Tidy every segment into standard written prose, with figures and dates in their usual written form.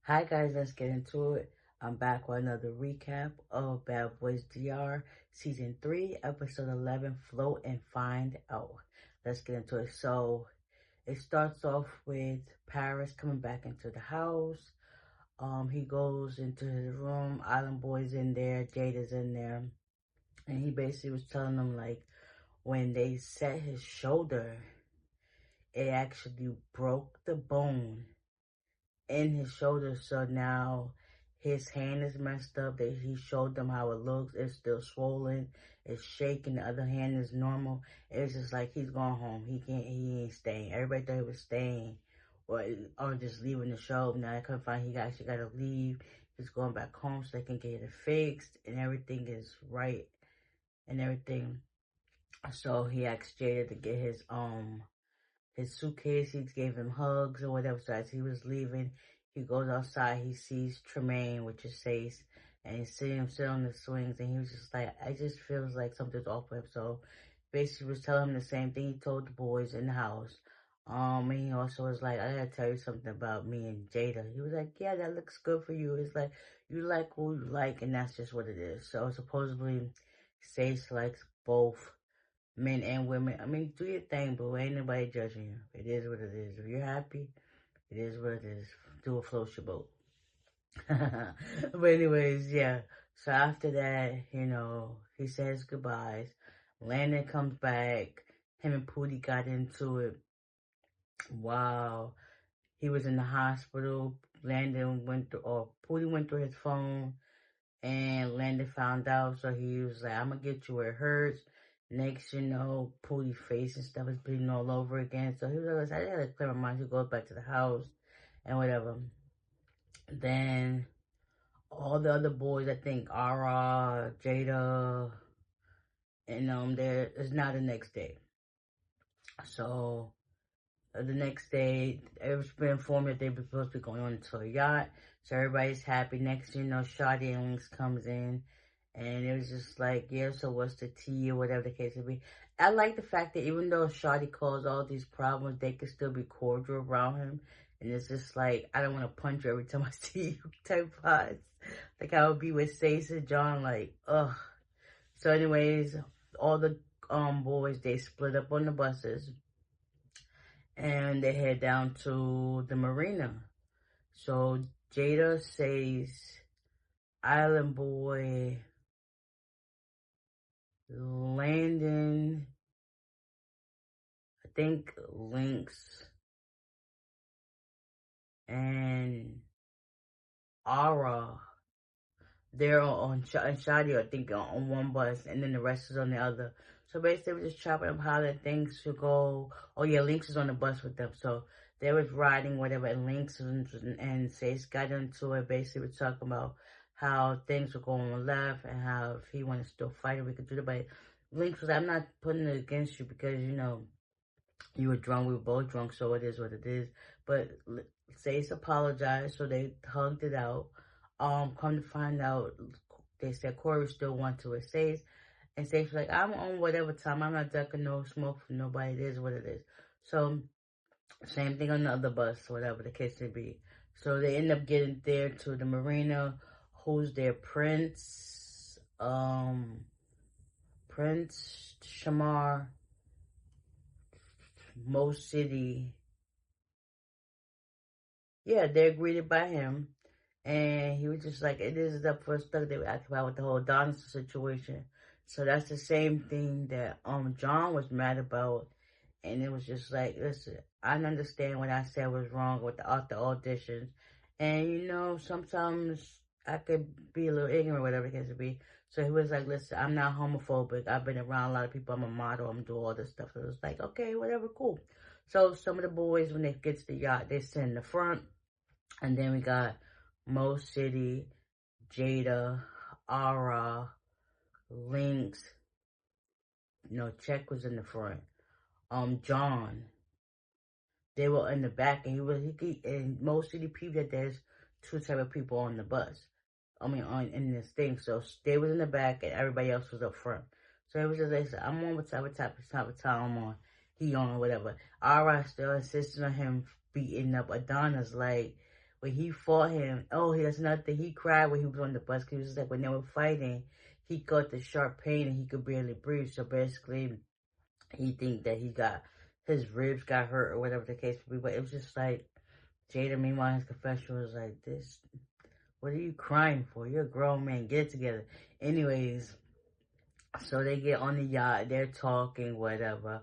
Hi guys, let's get into it. I'm back with another recap of Bad Boys DR Season 3, Episode 11, Float and Find Out. Let's get into it. So, it starts off with Paris coming back into the house. He goes into his room, Island Boy's in there, Jada's in there. And he basically was telling them, like, when they set his shoulder, it actually broke the bone in his shoulder, so now his hand is messed up. That he showed them how it looks. It's still swollen. It's shaking. The other hand is normal. It's just like he's going home. He ain't staying. Everybody thought he was staying, or just leaving the show. Now I couldn't find. He actually got to leave. He's going back home so they can get it fixed and everything is right and everything. So he asked Jada to get his suitcase. He gave him hugs or whatever. So as he was leaving, he goes outside. He sees Tremaine, which is Chase, and he's seeing him sit on the swings. And he was just like, I just feels like something's off with him. So basically, was telling him the same thing he told the boys in the house. And he also was like, I gotta tell you something about me and Jada. He was like, yeah, that looks good for you. It's like, you like who you like, and that's just what it is. So supposedly, Chase likes both men and women. I mean, do your thing, but ain't nobody judging you. It is what it is. If you're happy, it is what it is. Do a float your boat. But anyways, yeah. So after that, he says goodbyes. Landon comes back. Him and Pootie got into it. Wow. He was in the hospital. Pootie went through his phone. And Landon found out, so he was like, I'm gonna get you where it hurts. Next, Pootie's face and stuff is bleeding all over again. So he was like, I had to clear my mind. He goes back to the house and whatever. Then all the other boys, I think Ara, Jada, and there is now the next day. So the next day, it was been informed that they were supposed to be going on to a yacht. So everybody's happy. Next, Shawty and Links comes in. And it was just like, yeah, so what's the tea or whatever the case may be. I like the fact that even though Shawty caused all these problems, they could still be cordial around him. And it's just like, I don't want to punch you every time I see you type vibes. Like I would be with Stacey and John, like, ugh. So anyways, all the boys, they split up on the buses. And they head down to the marina. So Jada says, Island Boy, Landon, I think Lynx, and Ara, they're on Shadi, I think, on one bus, and then the rest is on the other. So basically, we're just chopping up how the things should go. Oh yeah, Lynx is on the bus with them. So they was riding whatever, and Lynx and Sace got into it. Basically, we're talking about how things were going left and how if he wanted to still fight it, we could do it. But Lynx was, I'm not putting it against you because, you were drunk, we were both drunk, so it is what it is. But Sace apologized, so they hugged it out. Come to find out, they said Corey still went to his Sace. And Sace was like, I'm on whatever time. I'm not ducking no smoke from nobody. It is what it is. So, same thing on the other bus, whatever the case may be. So, they end up getting there to the marina. Who's there? Prince, Shamar, Mo City. Yeah, they're greeted by him. And he was just like, it is up for stuff they were asking about with the whole Donna situation. So that's the same thing that John was mad about. And it was just like, listen, I understand what I said was wrong with the auditions. And sometimes I could be a little ignorant, whatever it can be. So he was like, listen, I'm not homophobic. I've been around a lot of people. I'm a model. I'm doing all this stuff. So it was like, okay, whatever, cool. So some of the boys, when they get to the yacht, they sit in the front. And then we got Mo City, Jada, Ara, Lynx. Check was in the front. John. They were in the back, and and Mo City peeped that there's two type of people on the bus. In this thing. So they was in the back, and everybody else was up front. So it was just like, I'm on whatever type of time I'm on. He on whatever. Ara still insisting on him beating up Adonis, like, when he fought him. Oh, that's another thing. He cried when he was on the bus. He was just like, when they were fighting, he got the sharp pain and he could barely breathe. So basically, he think that his ribs got hurt or whatever the case would be. But it was just like, Jada, meanwhile, his confession was like, what are you crying for? You're a grown man. Get it together. Anyways, so they get on the yacht, they're talking, whatever.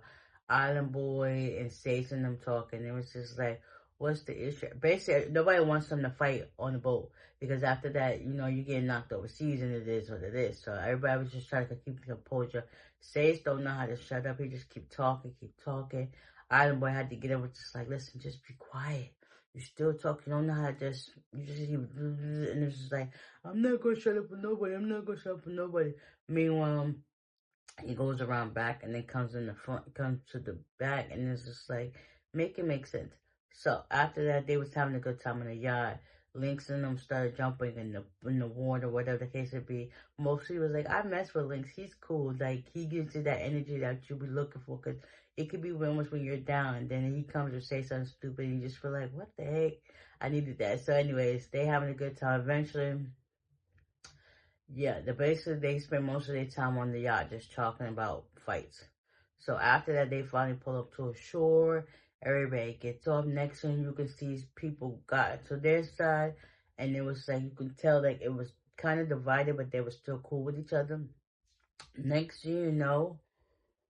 Island Boy and Sage and them talking. It was just like, what's the issue? Basically, nobody wants them to fight on the boat. Because after that, you get knocked overseas and it is what it is. So everybody was just trying to keep the composure. Sage don't know how to shut up. He just keep talking, keep talking. Island Boy had to get up, just like, listen, just be quiet. You still talk. You don't know how to you just keep, and it's just like, I'm not going to shut up for nobody. I'm not going to shut up for nobody. Meanwhile, he goes around back and then comes in the front, comes to the back, and it's just like, make it make sense. So after that, they was having a good time in the yard. Lynx and them started jumping in the water, whatever the case would be. Mostly was like, I mess with Lynx. He's cool. Like, he gives you that energy that you be looking for, because it could be almost when you're down, and then he comes to say something stupid, and you just feel like, what the heck? I needed that. So anyways, they having a good time. Eventually, yeah, basically they spend most of their time on the yacht just talking about fights. So after that, they finally pull up to a shore. Everybody gets off. Next thing you can see, people got to their side, and it was like, you could tell like it was kind of divided, but they were still cool with each other. Next thing you know,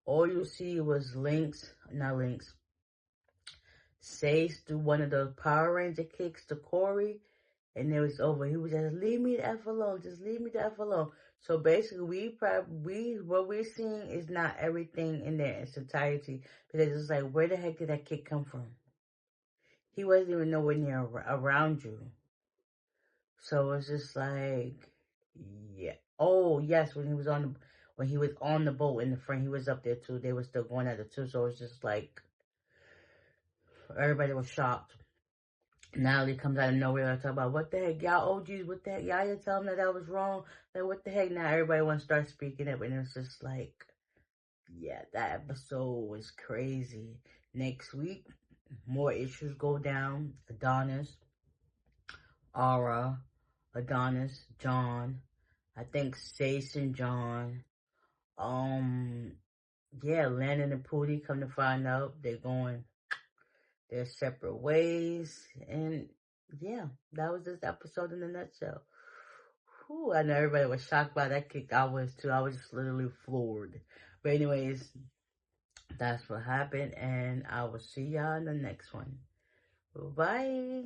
all you see was not Lynx, Sage do one of those Power Ranger kicks to Corey, and it was over. He was just, leave me the F alone. Just leave me the F alone. So basically, what we're seeing is not everything in there in its entirety, because it's like, where the heck did that kid come from? He wasn't even nowhere near around you. So it's just like, yeah. Oh yes, when he was on the boat in the front, he was up there too. They were still going at it too. So it's just like, everybody was shocked. Natalie comes out of nowhere and talk about, what the heck, y'all OGs, what the heck, y'all didn't tell them that was wrong, like, what the heck. Now everybody wants to start speaking up, and it's just like, yeah, that episode was crazy. Next week, more issues go down. Adonis, Aura, Adonis, John, I think Stace and John, yeah, Landon and Pootie, come to find out, they're going their separate ways. And yeah, that was this episode in a nutshell. Whew, I know everybody was shocked by that kick. I was too. I was just literally floored. But anyways, that's what happened, and I will see y'all in the next one. Bye.